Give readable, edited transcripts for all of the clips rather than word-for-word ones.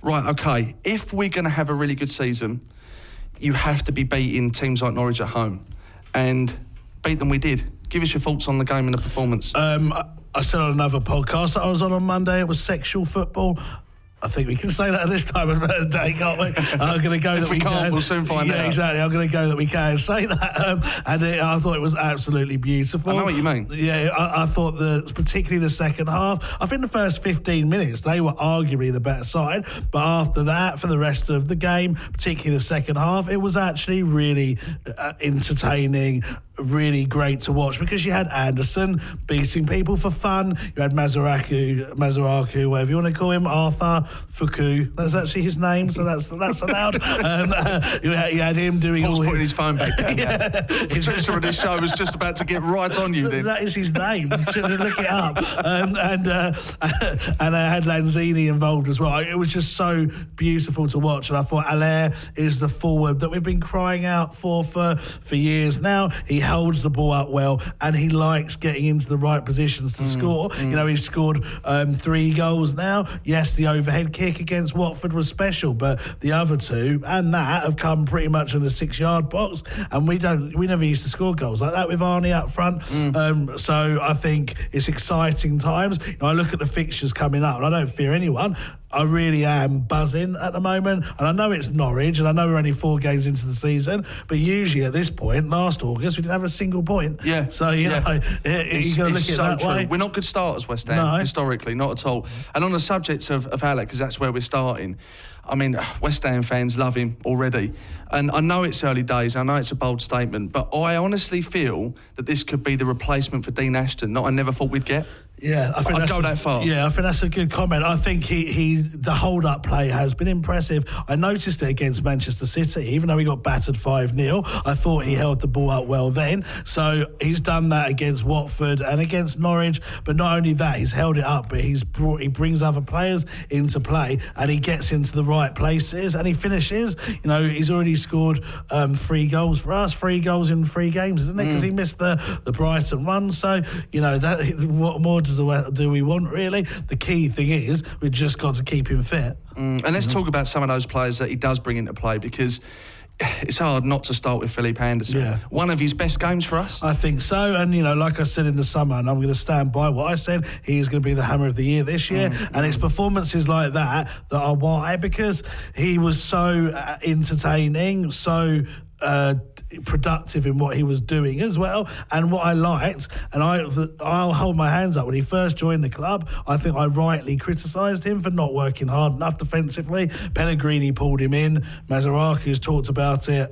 right, okay, if we're going to have a really good season, you have to be beating teams like Norwich at home. And beat them we did. Give us your thoughts on the game and the performance. I said on another podcast that I was on Monday, it was sexual football. I think we can say that at this time of the day, can't we? I'm going to go that we can. We'll soon find out. Yeah, exactly. I'm going to go that we can say that. I thought it was absolutely beautiful. I know what you mean. Yeah, I thought particularly the second half, I think the first 15 minutes, they were arguably the better side. But after that, for the rest of the game, particularly the second half, it was actually really entertaining, really great to watch, because you had Anderson beating people for fun. You had Mazaraku, whatever you want to call him, Arthur Fuku. That's actually his name, so that's allowed. You had him doing Paul's all putting his phone back down. Yeah. The producer of this show was just about to get right on you then. That is his name. Look it up. And I had Lanzini involved as well. It was just so beautiful to watch. And I thought Allaire is the forward that we've been crying out for years now. He holds the ball up well, and he likes getting into the right positions to score. You know, he's scored 3 goals now. Yes, the overhead kick against Watford was special, but the other 2 and that have come pretty much in the 6-yard box, and we never used to score goals like that with Arnie up front. So I think it's exciting times. You know, I look at the fixtures coming up, and I don't fear anyone. I really am buzzing at the moment, and I know it's Norwich, and I know we're only 4 games into the season, but usually at this point, last August, we didn't have a single point. Yeah. So, you know, you got to look at it that way. We're not good starters, West Ham, historically, not at all. And on the subject of Alec, because that's where we're starting, I mean, West Ham fans love him already. And I know it's early days, I know it's a bold statement, but I honestly feel that this could be the replacement for Dean Ashton, I never thought we'd get. Yeah, I think I'd go that far. Yeah, I think that's a good comment. I think the hold-up play has been impressive. I noticed it against Manchester City, even though he got battered 5-0. I thought he held the ball up well then. So he's done that against Watford and against Norwich. But not only that, he's held it up, but he brings other players into play, and he gets into the right places, and he finishes. You know, he's already scored 3 goals for us, 3 goals in 3 games, isn't it? Because he missed the Brighton one. So, you know, that what more do we want, really? The key thing is we've just got to keep him fit. And let's talk about some of those players that he does bring into play, because it's hard not to start with Felipe Anderson. Yeah. One of his best games for us. I think so. And, you know, like I said in the summer, and I'm going to stand by what I said, he's going to be the Hammer of the Year this year. And it's performances like that are why, because he was so entertaining, so productive in what he was doing as well. And what I liked, and I'll hold my hands up, when he first joined the club, I think I rightly criticised him for not working hard enough defensively. Pellegrini pulled him in. Mazaraku's talked about it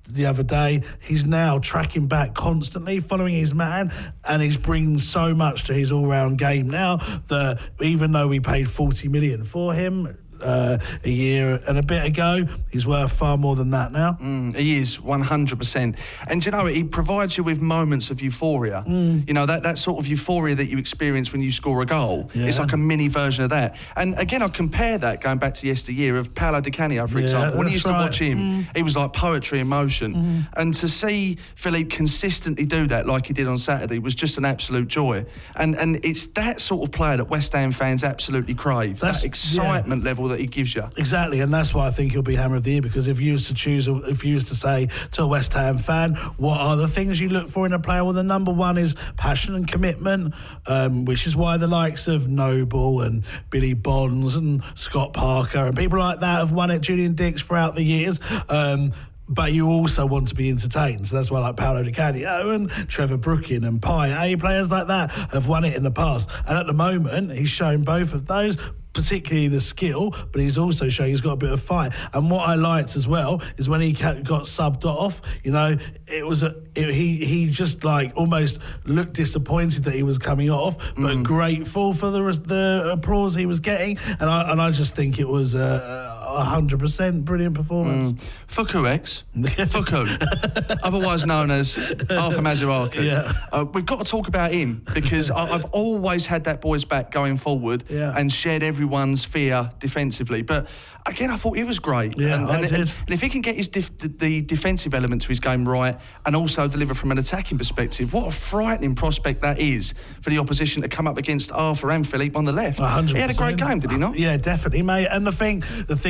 the other day. He's now tracking back constantly, following his man, and he's bringing so much to his all-round game now that even though we paid 40 million for him a year and a bit ago, he's worth far more than that now. He is, 100%. And you know, he provides you with moments of euphoria. You know, that sort of euphoria that you experience when you score a goal. Yeah. It's like a mini version of that. And again, I compare that, going back to yesteryear, of Paolo Di Canio, for example. When I used to watch him, he was like poetry in motion. And to see Philippe consistently do that like he did on Saturday was just an absolute joy. And it's that sort of player that West Ham fans absolutely crave. That excitement level that he gives you. Exactly, and that's why I think he'll be Hammer of the Year, because if you was to say to a West Ham fan, what are the things you look for in a player? Well, the number one is passion and commitment, which is why the likes of Noble and Billy Bonds and Scott Parker and people like that have won it, Julian Dix, throughout the years. But you also want to be entertained. So that's why, like Paolo Di Canio and Trevor Brooking and Payet, players like that have won it in the past. And at the moment, he's shown both of those, particularly the skill, but he's also showing he's got a bit of fight. And what I liked as well is when he got subbed off, you know, he just like almost looked disappointed that he was coming off, but grateful for the applause he was getting. And I just think it was 100%. Brilliant performance. Fuku X. Fuku. Otherwise known as Arthur Masuaku. Yeah. We've got to talk about him because I've always had that boy's back going forward and shared everyone's fear defensively. But again, I thought he was great. Yeah, I did. And if he can get the defensive element to his game right and also deliver from an attacking perspective, what a frightening prospect that is for the opposition to come up against Arthur and Philippe on the left. 100%. He had a great game, did he not? Yeah, definitely, mate. And the thing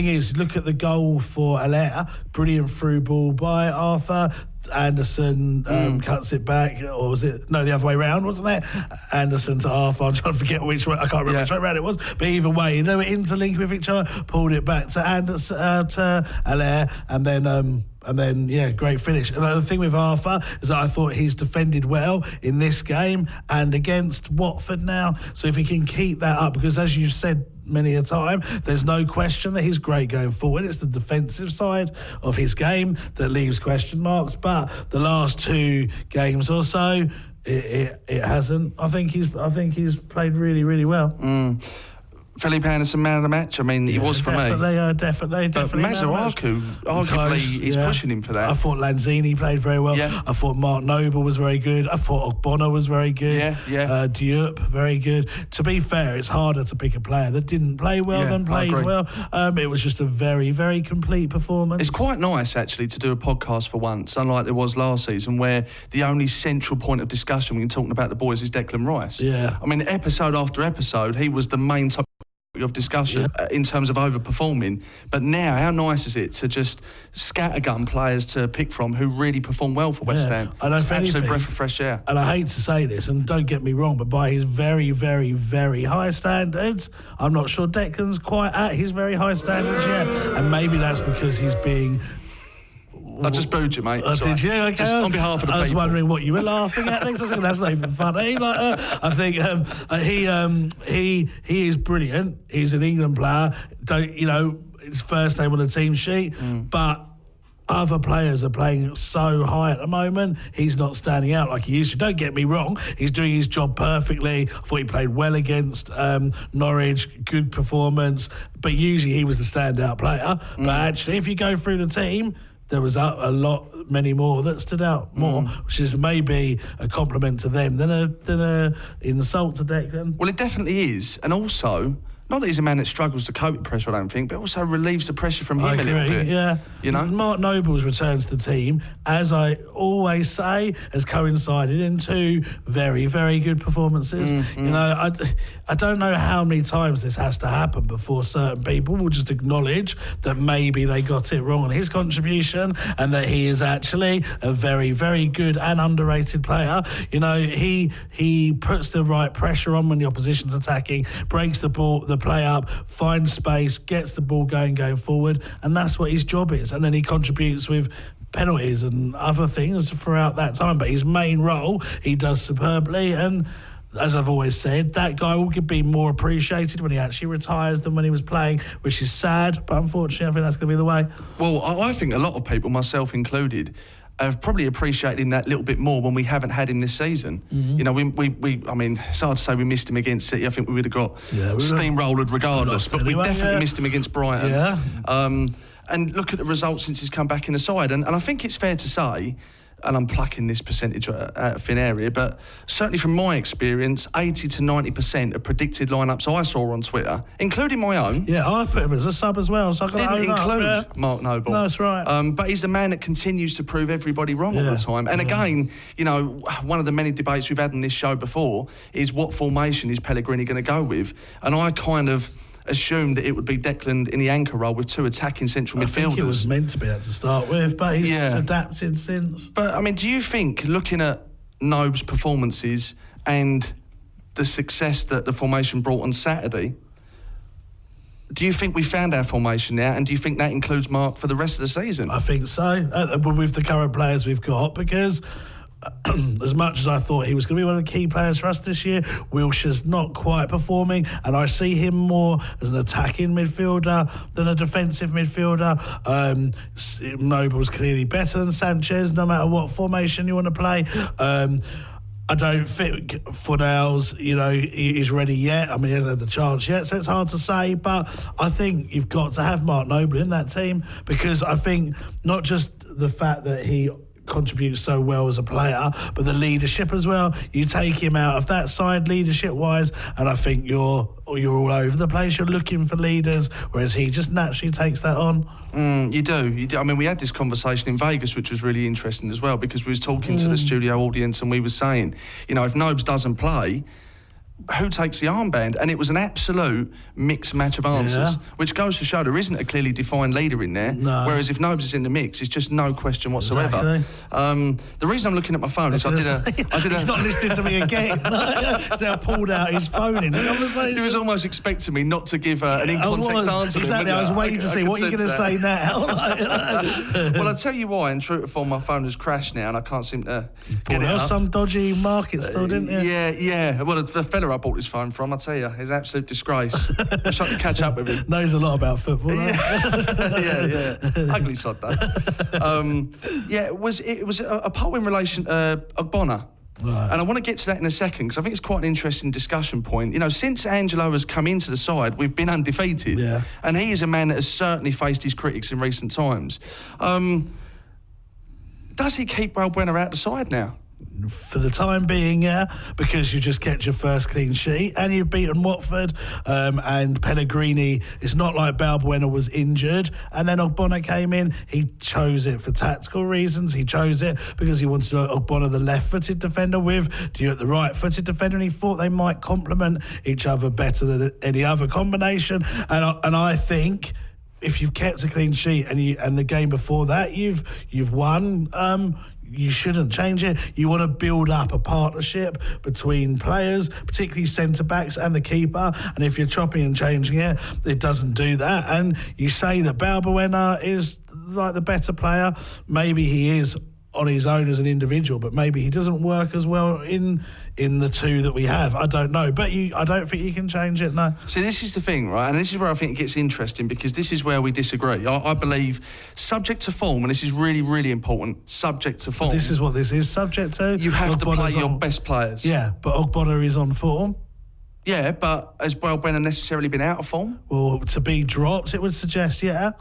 is, look at the goal for Allaire. Brilliant through ball by Arthur. Anderson cuts it back, or was it? No, the other way round, wasn't it? Anderson to Arthur. I'm trying to forget which way. I can't remember which way round it was. But either way, they were interlinked with each other. Pulled it back to Anderson, to Allaire, and then great finish. And the thing with Arthur is that I thought he's defended well in this game and against Watford now. So if he can keep that up, because as you've said many a time, there's no question that he's great going forward. It's the defensive side of his game that leaves question marks. But the last 2 games or so, it hasn't. I think he's played really, really well. Felipe Anderson, man of the match. I mean, he was for me. Definitely. But Masuaku, arguably, is pushing him for that. I thought Lanzini played very well. Yeah. I thought Mark Noble was very good. I thought Ogbonna was very good. Diop, very good. To be fair, it's harder to pick a player that didn't play well than played well. It was just a very, very complete performance. It's quite nice, actually, to do a podcast for once, unlike there was last season, where the only central point of discussion when you're talking about the boys is Declan Rice. Yeah. I mean, episode after episode, he was the main topic of discussion in terms of overperforming. But now, how nice is it to just scattergun players to pick from who really perform well for West Ham? I know, it's an absolute breath of fresh air. And I hate to say this, and don't get me wrong, but by his very, very, very high standards, I'm not sure Declan's quite at his very high standards yet. And maybe that's because he's being... I just booed you, mate. Did you? Okay. Just on behalf of the people. I was wondering what you were laughing at. I think that's not even funny. I think he is brilliant. He's an England player. His first name on the team sheet, but other players are playing so high at the moment, he's not standing out like he used to. Don't get me wrong, he's doing his job perfectly. I thought he played well against Norwich, good performance, but usually he was the standout player. But actually, if you go through the team, there was many more that stood out more, which is maybe a compliment to them than a insult to Declan. Well, it definitely is, and also, not that he's a man that struggles to cope with pressure, I don't think, but also relieves the pressure from him a little bit. Yeah. You know? Mark Noble's return to the team, as I always say, has coincided in 2 very, very good performances. I don't know how many times this has to happen before certain people will just acknowledge that maybe they got it wrong on his contribution and that he is actually a very, very good and underrated player. He puts the right pressure on when the opposition's attacking, breaks the play up, finds space, gets the ball going forward, and that's what his job is. And then he contributes with penalties and other things throughout that time. But his main role, he does superbly. And as I've always said, that guy will be more appreciated when he actually retires than when he was playing, which is sad. But unfortunately, I think that's going to be the way. Well, I think a lot of people, myself included, have probably appreciated him that little bit more when we haven't had him this season. I mean, it's hard to say we missed him against City. I think we would have got steamrolled regardless, but we definitely missed him against Brighton. Yeah. And look at the results since he's come back in the side. And I think it's fair to say, and I'm plucking this percentage out of thin area, but certainly from my experience, 80 to 90% of predicted lineups I saw on Twitter, including my own. Yeah, I put him as a sub as well, so I didn't include Mark Noble. No, that's right. But he's the man that continues to prove everybody wrong all the time. And again, one of the many debates we've had on this show before is what formation is Pellegrini going to go with? And I kind of assumed that it would be Declan in the anchor role with 2 attacking central midfielders. I think it was meant to be that to start with, but he's adapted since. But, I mean, do you think, looking at Nobe's performances and the success that the formation brought on Saturday, do you think we found our formation now, and do you think that includes Mark for the rest of the season? I think so, with the current players we've got, because as much as I thought he was going to be one of the key players for us this year, Wilshire's not quite performing, and I see him more as an attacking midfielder than a defensive midfielder. Noble's clearly better than Sanchez, no matter what formation you want to play. I don't think Fornals, is ready yet. I mean, he hasn't had the chance yet, so it's hard to say. But I think you've got to have Mark Noble in that team, because I think not just the fact that he contributes so well as a player, but the leadership as well. You take him out of that side leadership-wise, and I think you're all over the place. You're looking for leaders, whereas he just naturally takes that on. You do. I mean, we had this conversation in Vegas, which was really interesting as well, because we was talking to the studio audience and we were saying, if Nobes doesn't play, who takes the armband? And it was an absolute mixed match of answers, which goes to show there isn't a clearly defined leader in there. No. Whereas if Nobes is in the mix, it's just no question whatsoever. Exactly. The reason I'm looking at my phone is I did He's not listening to me again. So I pulled out his phone in the conversation. He was almost expecting me not to give an in-context answer. Exactly. I was waiting to see what you're going to say now. Well, I'll tell you why. In true to form, my phone has crashed now and I can't seem to get it up. Some dodgy market still, didn't you? Yeah. Well, the fella I bought this phone from, I tell you, is an absolute disgrace. I tried to catch up with him. Knows a lot about football. Yeah. Ugly sod though. It was a poll in relation to Ogbonna. Right. And I want to get to that in a second, because I think it's quite an interesting discussion point. Since Angelo has come into the side, we've been undefeated. Yeah. And he is a man that has certainly faced his critics in recent times. Does he keep Balbuena out the side now? For the time being, yeah, because you just kept your first clean sheet and you've beaten Watford, and Pellegrini, it's not like Balbuena was injured and then Ogbonna came in. He chose it for tactical reasons. He chose it because he wanted Ogbonna the left-footed defender with Diop the right-footed defender, and he thought they might complement each other better than any other combination. And I think if you've kept a clean sheet and the game before that you've won, you shouldn't change it. You want to build up a partnership between players, particularly centre-backs and the keeper. And if you're chopping and changing it, it doesn't do that. And you say that Balbuena is like the better player. Maybe he is on his own as an individual, but maybe he doesn't work as well in the two that we have. I don't know, but I don't think you can change it, no. See, this is the thing, right? And this is where I think it gets interesting, because this is where we disagree. I believe, subject to form, and this is really, really important, subject to form. This is what this is subject to. You have to play your best players. Yeah, but Ogbonna is on form. Yeah, but has Balbuena necessarily been out of form? Well, to be dropped, it would suggest, yeah.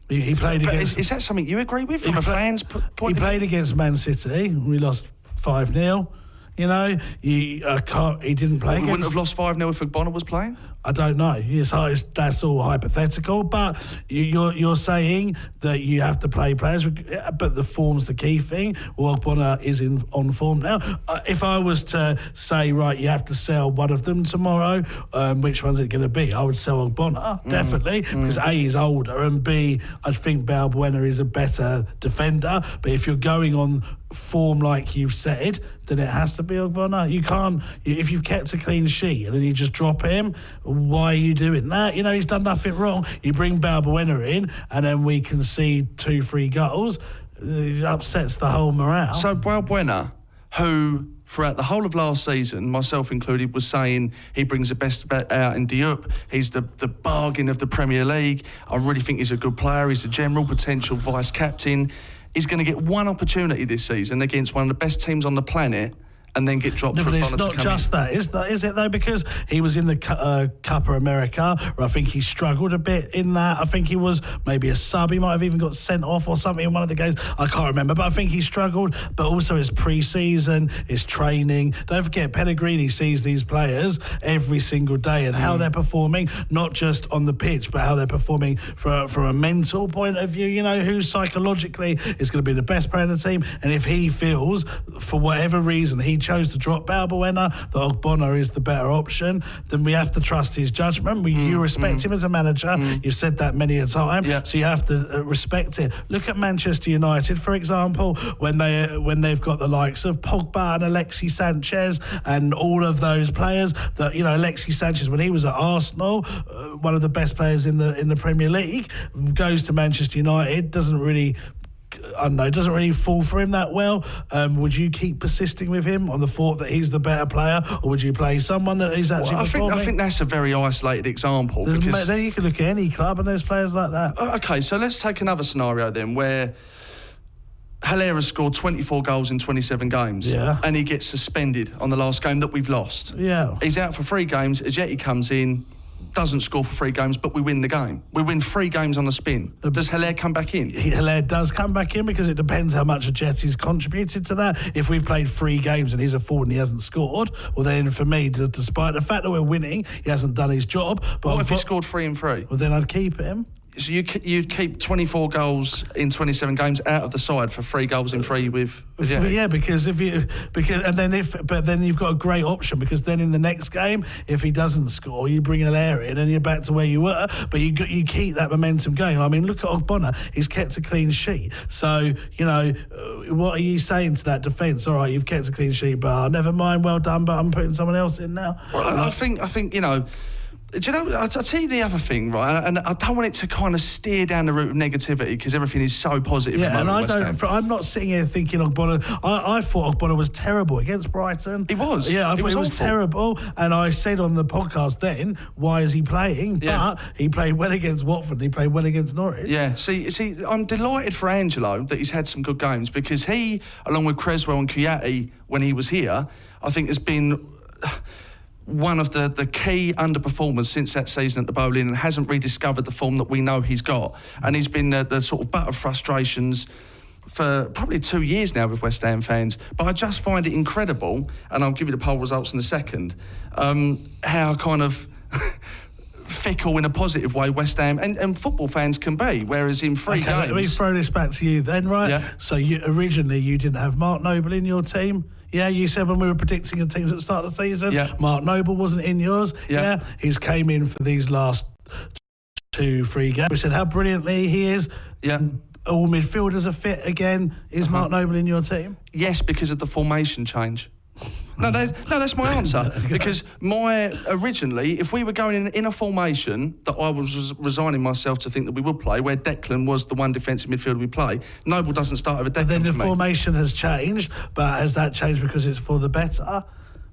He played against... Is that something you agree with from a fan's point of view? He played against Man City. We lost 5-0. He didn't play against... We wouldn't have lost 5-0 if Ogbonna was playing? I don't know. That's all hypothetical. But you're saying that you have to play players, but the form's the key thing. Well, Ogbonna is on form now. If I was to say, right, you have to sell one of them tomorrow, which one's it going to be? I would sell Ogbonna, definitely, because A, he's older, and B, I think Balbuena is a better defender. But if you're going on form like you've said, then it has to be Ogbonna. You can't, if you've kept a clean sheet and then you just drop him, why are you doing that? He's done nothing wrong. You bring Balbuena in and then we concede 2-3 goals. It upsets the whole morale. So Balbuena, who throughout the whole of last season, myself included, was saying he brings the best out in Diop. He's the bargain of the Premier League. I really think he's a good player. He's a general potential vice-captain. He's going to get one opportunity this season against one of the best teams on the planet and then get dropped for a bonus to come in. But it's not just that, is it though? Because he was in the Copa America, where I think he struggled a bit in that. I think he was maybe a sub. He might have even got sent off or something in one of the games. I can't remember, but I think he struggled. But also his pre-season, his training. Don't forget, Pellegrini sees these players every single day and how they're performing, not just on the pitch, but how they're performing from a mental point of view. Who psychologically is going to be the best player in the team. And if he feels, for whatever reason, he chose to drop Balbuena, that Ogbonna is the better option, then we have to trust his judgment. You respect him as a manager. You've said that many a time, so you have to respect it. Look at Manchester United, for example, when they've got the likes of Pogba and Alexis Sanchez and all of those players. That Alexis Sanchez, when he was at Arsenal, one of the best players in the Premier League, goes to Manchester United, doesn't really fall for him that well. Would you keep persisting with him on the thought that he's the better player, or would you play someone that he's actually performing? I think that's a very isolated example. Then you can look at any club and there's players like that. Okay, so let's take another scenario then, where Haller has scored 24 goals in 27 games. Yeah. And he gets suspended on the last game that we've lost. Yeah. He's out for 3 games. Ajeti comes in, doesn't score for 3 games, but we win the game. We win 3 games on a spin. Does Haller come back in? Haller does come back in because it depends how much Ajeti's contributed to that. If we've played 3 games and he's a forward and he hasn't scored, well then for me, despite the fact that we're winning, he hasn't done his job. But What if he scored 3 and 3? Well, then I'd keep him. So you keep 24 goals in 27 games out of the side for 3 goals in 3 with Yeah, because then you've got a great option, because then in the next game, if he doesn't score, you bring Haller in and you're back to where you were, but you keep that momentum going. I mean, look at Ogbonna; he's kept a clean sheet. So what are you saying to that defence? All right, you've kept a clean sheet, but never mind, well done, but I'm putting someone else in now. Well, I think do you know, I'll tell you the other thing, right? And I don't want it to kind of steer down the route of negativity because everything is so positive. Yeah, and I'm not sitting here thinking Ogbonna. I thought Ogbonna was terrible against Brighton. He was. Yeah, I thought he was terrible. And I said on the podcast then, why is he playing? Yeah. But he played well against Watford. He played well against Norwich. Yeah, see, I'm delighted for Angelo that he's had some good games, because he, along with Creswell and Kouyaté, when he was here, I think has been one of the key underperformers since that season at the Bowling, and hasn't rediscovered the form that we know he's got. And he's been the sort of butt of frustrations for probably 2 years now with West Ham fans. But I just find it incredible, and I'll give you the poll results in a second, how kind of fickle in a positive way West Ham and football fans can be, whereas in 3 games... Let me throw this back to you then, right? Yeah. So originally you didn't have Mark Noble in your team. Yeah, you said when we were predicting the teams at the start of the season, Mark Noble wasn't in yours. Yeah. He's came in for these last 2-3 games. We said how brilliantly he is. Yeah. All midfielders are fit again. Is Mark Noble in your team? Yes, because of the formation change. No, that's my answer. Because originally, if we were going in a formation that I was resigning myself to think that we would play, where Declan was the one defensive midfielder we play, Noble doesn't start over Declan. Then the for me. formation has changed, but has that changed because it's for the better?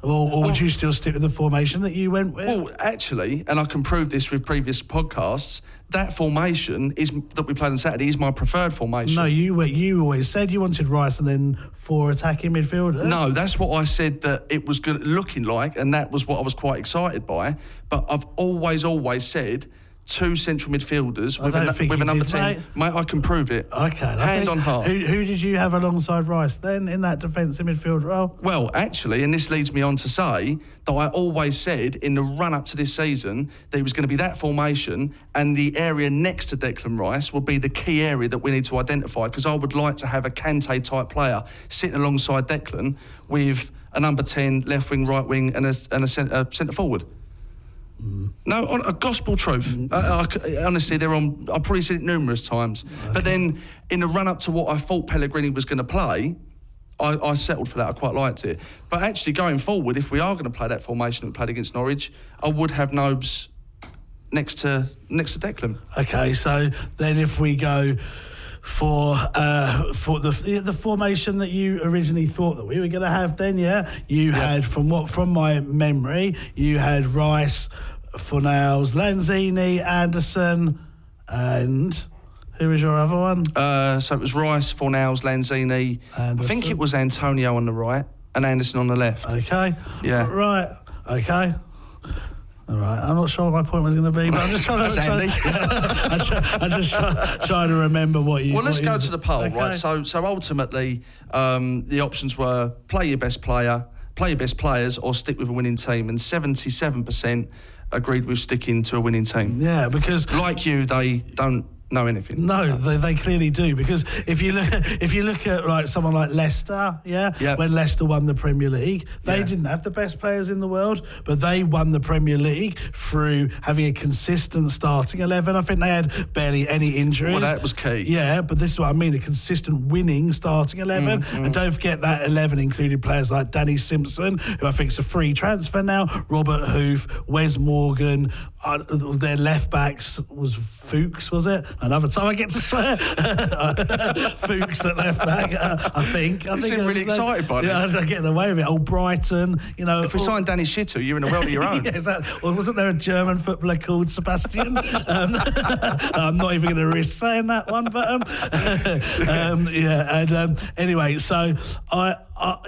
Or would you still stick with the formation that you went with? Well, actually, and I can prove this with previous podcasts, that formation that we played on Saturday is my preferred formation. No, you always said you wanted Rice and then 4 attacking midfielders. No, that's what I said that it was looking like, and that was what I was quite excited by. But I've always said 2 central midfielders with a number 10. Mate, I can prove it. Okay. Hand on heart. Who did you have alongside Rice then in that defensive midfield role? Well, actually, and this leads me on to say that I always said in the run-up to this season that it was going to be that formation, and the area next to Declan Rice will be the key area that we need to identify, because I would like to have a Kante-type player sitting alongside Declan with a number 10, left wing, right wing, and a centre forward. No, a gospel truth. Honestly, I've probably said it numerous times. Okay. But then, in the run-up to what I thought Pellegrini was going to play, I settled for that. I quite liked it. But actually, going forward, if we are going to play that formation that we played against Norwich, I would have Nobes next to Declan. Okay, so then if we go for the formation that you originally thought that we were going to have, then you had from my memory, you had Rice, Fornals, Lanzini, Anderson, and who was your other one? So it was Rice, Fornals, Lanzini. Anderson. I think it was Antonio on the right and Anderson on the left. Okay. Yeah. Right. Okay. All right, I'm not sure what my point was going to be, but I'm just trying to remember what you... Well, let's go to the poll, right? So ultimately, the options were play your best player, play your best players, or stick with a winning team, and 77% agreed with sticking to a winning team. Yeah, because... Like you, they don't know anything. No, they clearly do, because if you look at like someone like Leicester, when Leicester won the Premier League, they didn't have the best players in the world, but they won the Premier League through having a consistent starting 11. I think they had barely any injuries. Well, that was key. Yeah, but this is what I mean, a consistent winning starting 11. And don't forget that 11 included players like Danny Simpson, who I think is a free transfer now, Robert Hoof, Wes Morgan, their left backs was Fuchs, was it? Another time I get to swear. Fuchs at left back, I think. You seem really excited by this. Yeah, I'm getting away with it. Old Brighton, you know. If we sign Danny Schittel, you're in a world of your own. Yeah, exactly. Well, wasn't there a German footballer called Sebastian? I'm not even going to risk saying that one, but anyway, so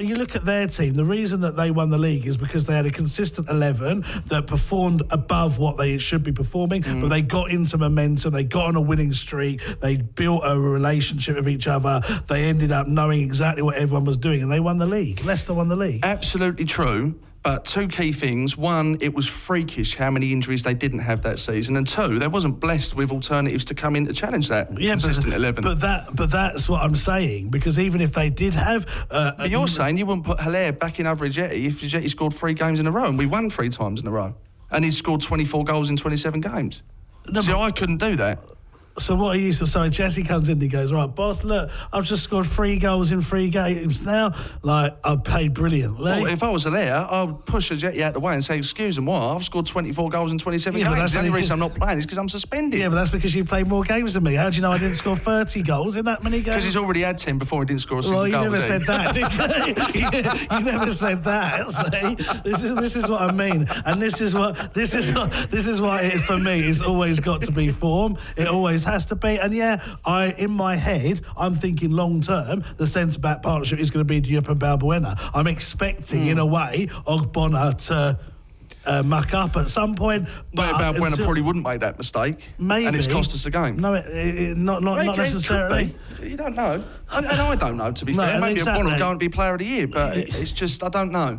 you look at their team, the reason that they won the league is because they had a consistent 11 that performed above what they should be performing, but they got into momentum, they got on a winning streak, they built a relationship with each other, they ended up knowing exactly what everyone was doing, and they won the league. Leicester won the league. Absolutely true. But two key things. One, it was freakish how many injuries they didn't have that season. And two, they wasn't blessed with alternatives to come in to challenge that consistent 11. But that's what I'm saying, because even if they did have... but you're saying you wouldn't put Haller back in over Ajeti if Ajeti scored 3 games in a row, and we won 3 times in a row. And he scored 24 goals in 27 games. No, so I couldn't do that. So what are you... So Jesse comes in and he goes, right, boss, look, I've just scored 3 goals in 3 games now. Like, I've played brilliantly. Well, if I was there, I'd push Ajeti out the way and say, excuse me, what? I've scored 24 goals in 27 games. The only reason I'm not playing is because I'm suspended. Yeah, but that's because you played more games than me. How do you know I didn't score 30 goals in that many games? Because he's already had 10 before he didn't score a single goal. Well, you never said that, did you? You never said that. See, this is what I mean, and this is why it, for me, it's always got to be form. It always has to be, and yeah, in my head, I'm thinking long term, the centre-back partnership is going to be Diop and Balbuena. I'm expecting, in a way, Ogbonna to muck up at some point. But Balbuena probably wouldn't make that mistake. Maybe. And it's cost us a game. No, not necessarily. You don't know. And I don't know, to be fair. Maybe Ogbonna will go and be player of the year, but it's just, I don't know.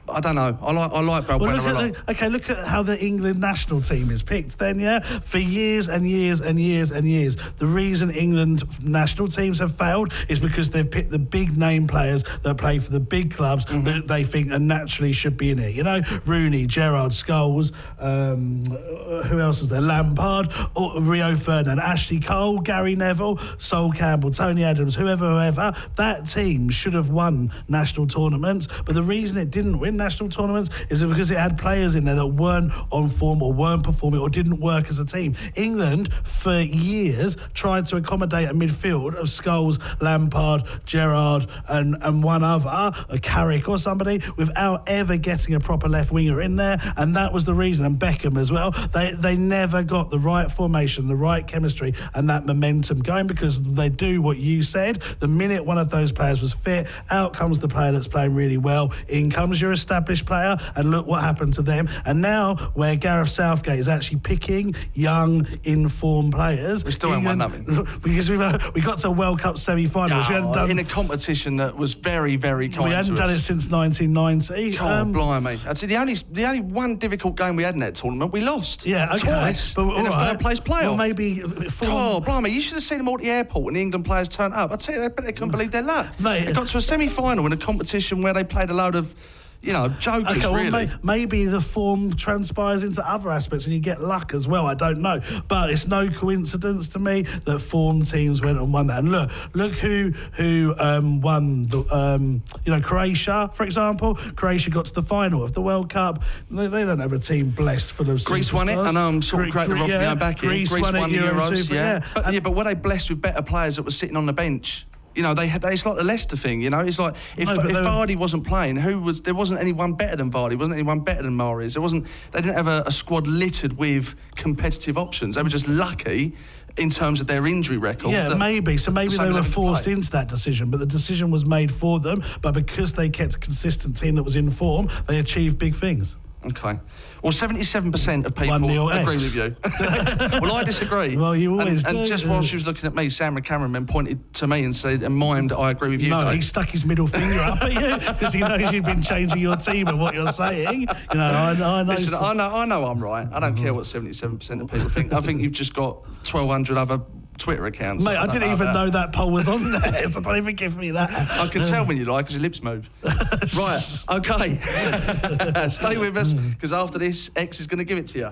I don't know. I like Balbuena a lot. Look at how the England national team is picked then, yeah? For years and years and years and years. The reason England national teams have failed is because they've picked the big name players that play for the big clubs that they think are naturally should be in it. You know, Rooney, Gerrard, Scholes, who else is there? Lampard, Rio Ferdinand, Ashley Cole, Gary Neville, Sol Campbell, Tony Adams, whoever. That team should have won national tournaments, but the reason it didn't win national tournaments is because it had players in there that weren't on form or weren't performing or didn't work as a team. England, for years, tried to accommodate a midfield of Scholes, Lampard, Gerrard, and one other, a Carrick or somebody, without ever getting a proper left winger in there, and that was the reason. And Beckham as well. They never got the right formation, the right chemistry, and that momentum going, because they do what you said. The minute one of those players was fit, out comes the player that's playing really well. In comes your established player, and look what happened to them. And now, where Gareth Southgate is actually picking young, informed players, we still haven't won nothing because we got to a World Cup semi-finals. We hadn't done in a competition that was very, very kind. We hadn't done it since 1990. God, blimey! I'd say the only one difficult game we had in that tournament, we lost. Yeah, okay. Twice but in a third place playoff. Well, maybe. God, blimey! You should have seen them all at the airport when the England players turned up. I'd tell you, they couldn't believe their luck. Mate, they got to a semi-final in a competition where they played a load of, jokers, really. Maybe the form transpires into other aspects and you get luck as well. I don't know. But it's no coincidence to me that form teams went and won that. And look who won the, Croatia, for example. Croatia got to the final of the World Cup. They don't have a team blessed full of Greece superstars. won it, and I'm sort of creating the back here. Greece won the Euros. But were they blessed with better players that were sitting on the bench? It's like the Leicester thing, It's like if Vardy wasn't playing, there wasn't anyone better than Vardy, wasn't anyone better than Mahrez. They didn't have a squad littered with competitive options. They were just lucky in terms of their injury record. Yeah, maybe. So maybe they were forced into that decision, but the decision was made for them. But because they kept a consistent team that was in form, they achieved big things. Okay. Well, 77% of people agree with you. Well, I disagree. Well, you always do. And just while she was looking at me, Sam McCameron pointed to me and said, and mimed, I agree with you. No, he stuck his middle finger up at you because he knows you've been changing your team and what you're saying. I know. Listen, I know I'm right. I don't care what 77% of people think. I think you've just got 1,200 other Twitter accounts. Mate, I didn't even know that poll was on there, so don't even give me that. I can tell when you lie because your lips move. Right, okay. Stay with us because after this, X is going to give it to you.